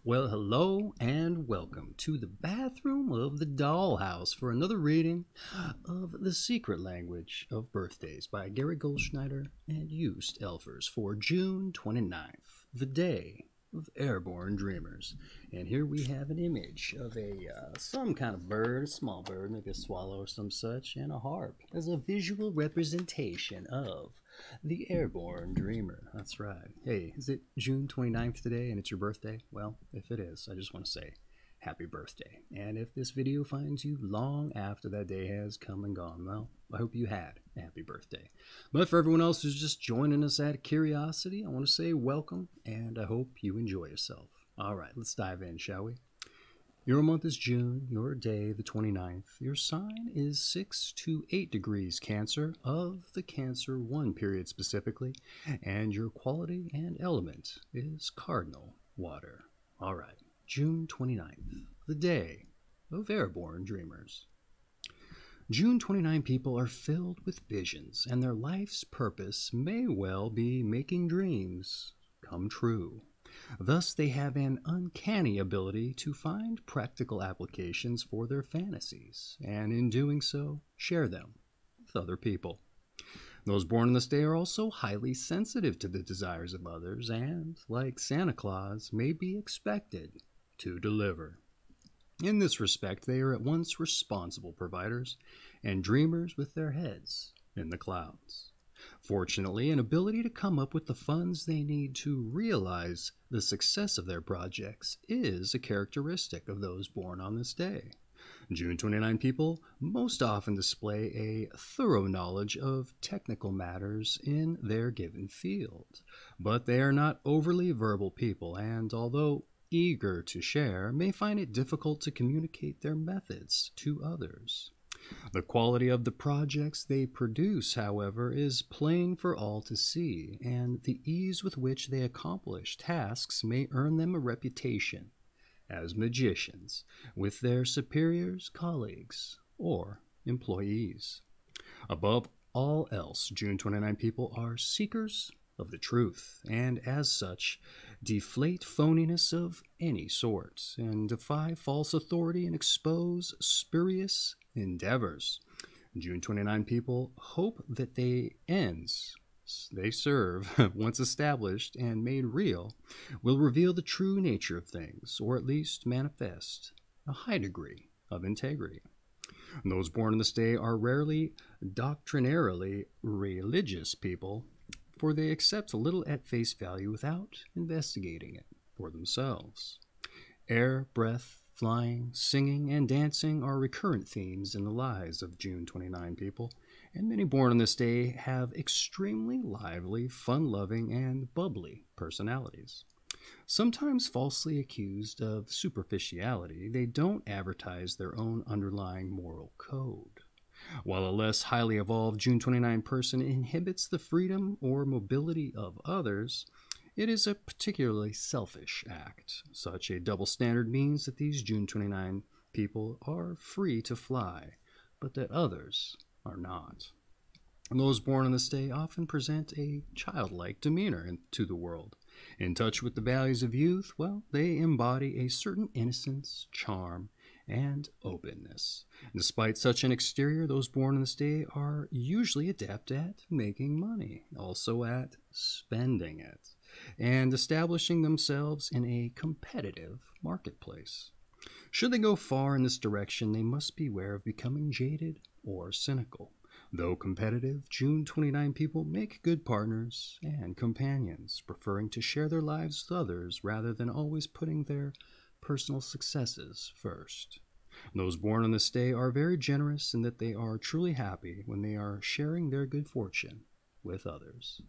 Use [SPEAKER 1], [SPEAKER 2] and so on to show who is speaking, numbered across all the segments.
[SPEAKER 1] Well, hello and welcome to the bathroom of the dollhouse for another reading of The Secret Language of Birthdays by Goldschneider and Joost Elfers for June 29th, the day of Airborne Dreamers. And here we have an image of some kind of bird, a small bird, maybe a swallow or some such, and a harp as a visual representation of the Airborne Dreamer. That's right. Hey, is it June 29th today and it's your birthday? Well, if it is, I just want to say happy birthday. And if this video finds you long after that day has come and gone, well, I hope you had a happy birthday. But for everyone else who's just joining us out of curiosity, I want to say welcome and I hope you enjoy yourself. All right, let's dive in, shall we? Your month is June, your day the 29th. Your sign is 6 to 8 degrees Cancer, of the Cancer 1 period specifically, and your quality and element is Cardinal, water. All right, June 29th, the day of Airborne Dreamers. June 29 people are filled with visions, and their life's purpose may well be making dreams come true. Thus, they have an uncanny ability to find practical applications for their fantasies, and in doing so, share them with other people. Those born on this day are also highly sensitive to the desires of others, and, like Santa Claus, may be expected to deliver. In this respect, they are at once responsible providers and dreamers with their heads in the clouds. Fortunately, an ability to come up with the funds they need to realize the success of their projects is a characteristic of those born on this day. June 29 people most often display a thorough knowledge of technical matters in their given field, but they are not overly verbal people and, although eager to share, may find it difficult to communicate their methods to others. The quality of the projects they produce, however, is plain for all to see, and the ease with which they accomplish tasks may earn them a reputation as magicians with their superiors, colleagues, or employees. Above all else, June 29 people are seekers of the truth, and as such, deflate phoniness of any sort, and defy false authority and expose spurious endeavors. June 29 people hope that the ends they serve, once established and made real, will reveal the true nature of things, or at least manifest a high degree of integrity. Those born on this day are rarely doctrinarily religious people, for they accept little at face value without investigating it for themselves. Air, breath, flying, singing, and dancing are recurrent themes in the lives of June 29 people, and many born on this day have extremely lively, fun-loving, and bubbly personalities. Sometimes falsely accused of superficiality, they don't advertise their own underlying moral code. While a less highly evolved June 29 person inhibits the freedom or mobility of others, it is a particularly selfish act. Such a double standard means that these June 29 people are free to fly, but that others are not. Those born on this day often present a childlike demeanor to the world. In touch with the values of youth, well, they embody a certain innocence, charm, and openness. Despite such an exterior, those born on this day are usually adept at making money, also at spending it, and establishing themselves in a competitive marketplace. Should they go far in this direction, they must beware of becoming jaded or cynical. Though competitive, June 29 people make good partners and companions, preferring to share their lives with others rather than always putting their personal successes first. Those born on this day are very generous in that they are truly happy when they are sharing their good fortune with others.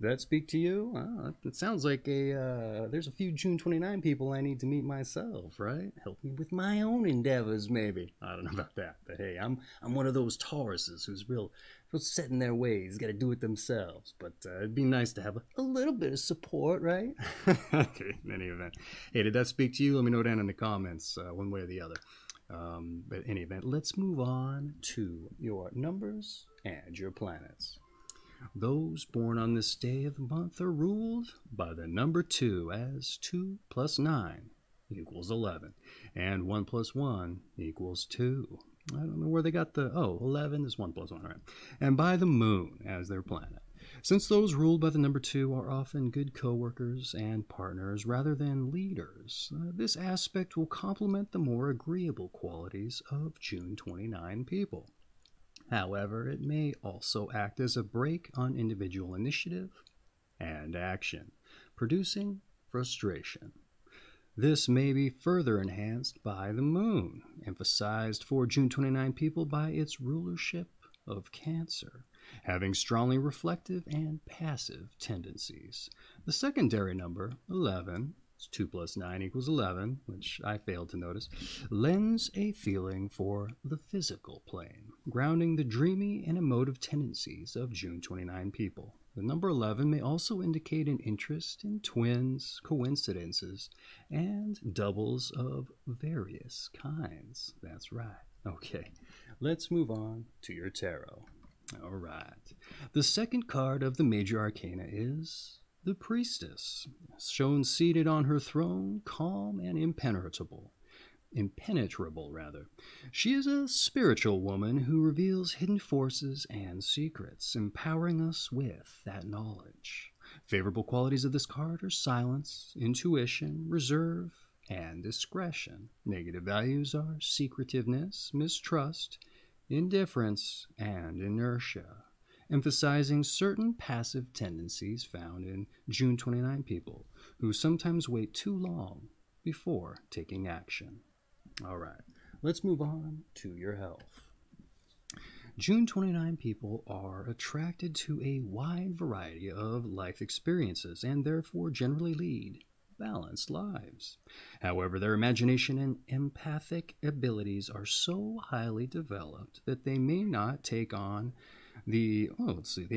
[SPEAKER 1] That speak to you? It sounds like there's a few June 29 people I need to meet myself, right? Help me with my own endeavors, maybe. I don't know about that, but hey, I'm one of those Tauruses who's real set in their ways, got to do it themselves. But it'd be nice to have a little bit of support, right? Okay, in any event. Hey, did that speak to you? Let me know down in the comments, one way or the other. But in any event, let's move on to your numbers and your planets. Those born on this day of the month are ruled by the number 2, as 2 plus 9 equals 11, and 1 plus 1 equals 2. I don't know where they got the, 11 is 1 plus 1, right? And by the moon as their planet. Since those ruled by the number 2 are often good co-workers and partners rather than leaders, this aspect will complement the more agreeable qualities of June 29 people. However, it may also act as a brake on individual initiative and action, producing frustration. This may be further enhanced by the moon, emphasized for June 29 people by its rulership of Cancer, having strongly reflective and passive tendencies. The secondary number, 11, 2 plus 9 equals 11, which I failed to notice, lends a feeling for the physical plane, grounding the dreamy and emotive tendencies of June 29 people. The number 11 may also indicate an interest in twins, coincidences, and doubles of various kinds. That's right. Okay, let's move on to your tarot. All right. The second card of the major arcana is the Priestess, shown seated on her throne, calm and impenetrable. She is a spiritual woman who reveals hidden forces and secrets, empowering us with that knowledge. Favorable qualities of this card are silence, intuition, reserve, and discretion. Negative values are secretiveness, mistrust, indifference, and inertia, emphasizing certain passive tendencies found in June 29 people, who sometimes wait too long before taking action. All right, let's move on to your health. June 29 people are attracted to a wide variety of life experiences and therefore generally lead balanced lives. However, their imagination and empathic abilities are so highly developed that they may not take on they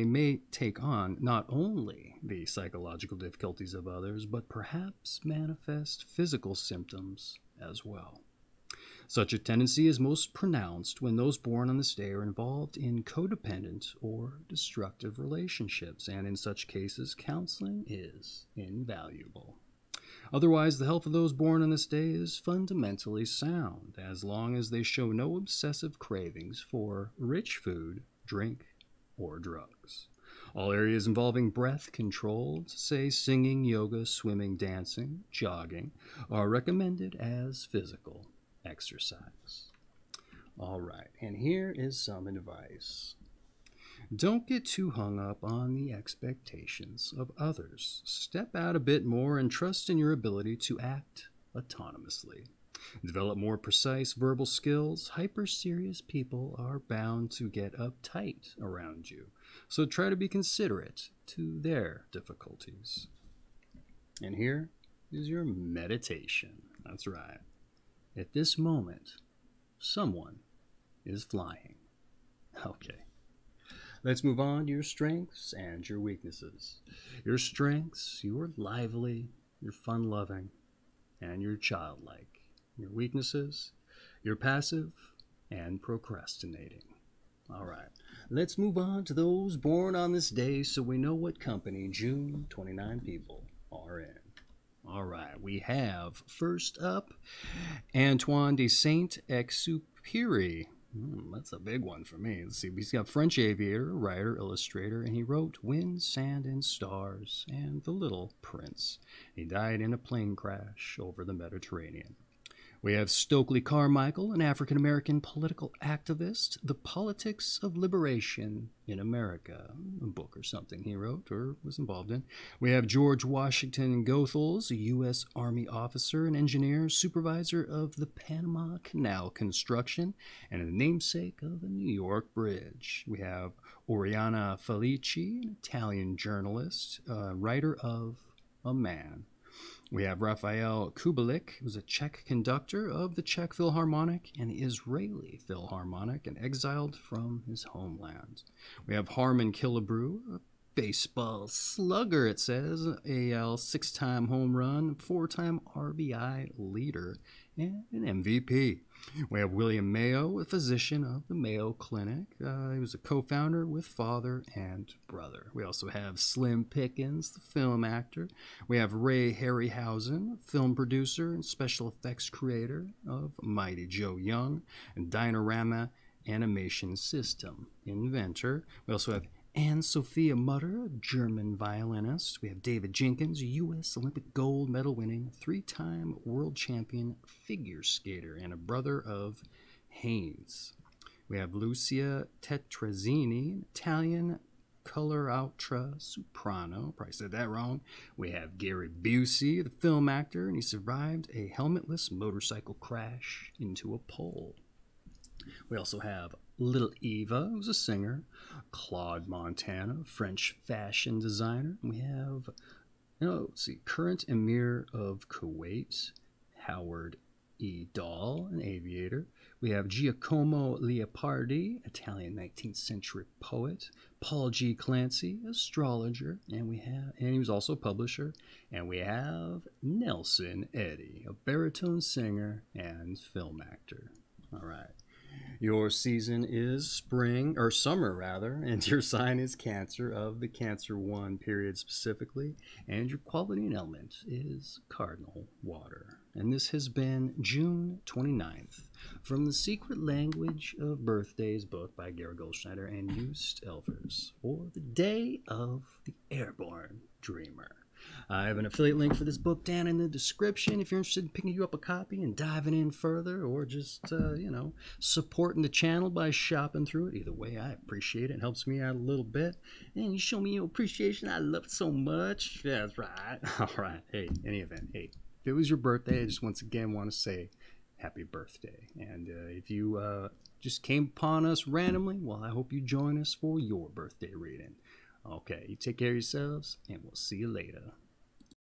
[SPEAKER 1] may take on not only the psychological difficulties of others, but perhaps manifest physical symptoms as well. Such a tendency is most pronounced when those born on this day are involved in codependent or destructive relationships, and in such cases, counseling is invaluable. Otherwise, the health of those born on this day is fundamentally sound, as long as they show no obsessive cravings for rich food, drink, or drugs. All areas involving breath control, say singing, yoga, swimming, dancing, jogging, are recommended as physical exercise. All right, and here is some advice. Don't get too hung up on the expectations of others. Step out a bit more and trust in your ability to act autonomously. Develop more precise verbal skills. Hyper-serious people are bound to get uptight around you, so try to be considerate to their difficulties. And here is your meditation. That's right. At this moment, someone is flying. Okay. Let's move on to your strengths and your weaknesses. Your strengths, you're lively, you're fun-loving, and you're childlike. Your weaknesses, you're passive and procrastinating. All right. Let's move on to those born on this day so we know what company June 29 people are in. All right, we have, first up, Antoine de Saint-Exupéry. That's a big one for me. Let's see, he's got French aviator, writer, illustrator, and he wrote Wind, Sand, and Stars and The Little Prince. He died in a plane crash over the Mediterranean. We have Stokely Carmichael, an African-American political activist, The Politics of Liberation in America, a book or something he wrote or was involved in. We have George Washington Goethals, a U.S. Army officer and engineer, supervisor of the Panama Canal construction, and a namesake of a New York bridge. We have Oriana Felici, an Italian journalist, writer of A Man. We have Raphael Kubelik, who's a Czech conductor of the Czech Philharmonic and the Israeli Philharmonic and exiled from his homeland. We have Harmon Killebrew, a baseball slugger, it says, AL 6-time home run, 4-time RBI leader, and an MVP. We have William Mayo, a physician of the Mayo Clinic. He was a co-founder with father and brother. We also have Slim Pickens, the film actor. We have Ray Harryhausen, film producer and special effects creator of Mighty Joe Young and Dynorama Animation System inventor. We also have Anne Sophia Mutter, a German violinist. We have David Jenkins, a U.S. Olympic gold medal winning 3-time world champion figure skater and a brother of Haynes. We have Lucia Tetrazzini, an Italian color ultra soprano. Probably said that wrong. We have Gary Busey, the film actor, and he survived a helmetless motorcycle crash into a pole. We also have Little Eva, who's a singer, Claude Montana, French fashion designer. We have, current Emir of Kuwait, Howard E. Dahl, an aviator. We have Giacomo Leopardi, Italian 19th century poet, Paul G. Clancy, astrologer, and he was also a publisher. And we have Nelson Eddy, a baritone singer and film actor. All right. Your season is summer rather, and your sign is Cancer, of the Cancer 1 period specifically, and your quality and element is Cardinal water. And this has been June 29th from The Secret Language of Birthdays book by Gary Goldschneider and Joost Elvers, or the day of the Airborne Dreamer. I have an affiliate link for this book down in the description if you're interested in picking you up a copy and diving in further, or just, supporting the channel by shopping through it. Either way, I appreciate it. It helps me out a little bit. And you show me your appreciation. I love it so much. Yeah, that's right. All right. Hey, any event. Hey, if it was your birthday, I just once again want to say happy birthday. And if you just came upon us randomly, well, I hope you join us for your birthday reading. Okay, you take care of yourselves, and we'll see you later.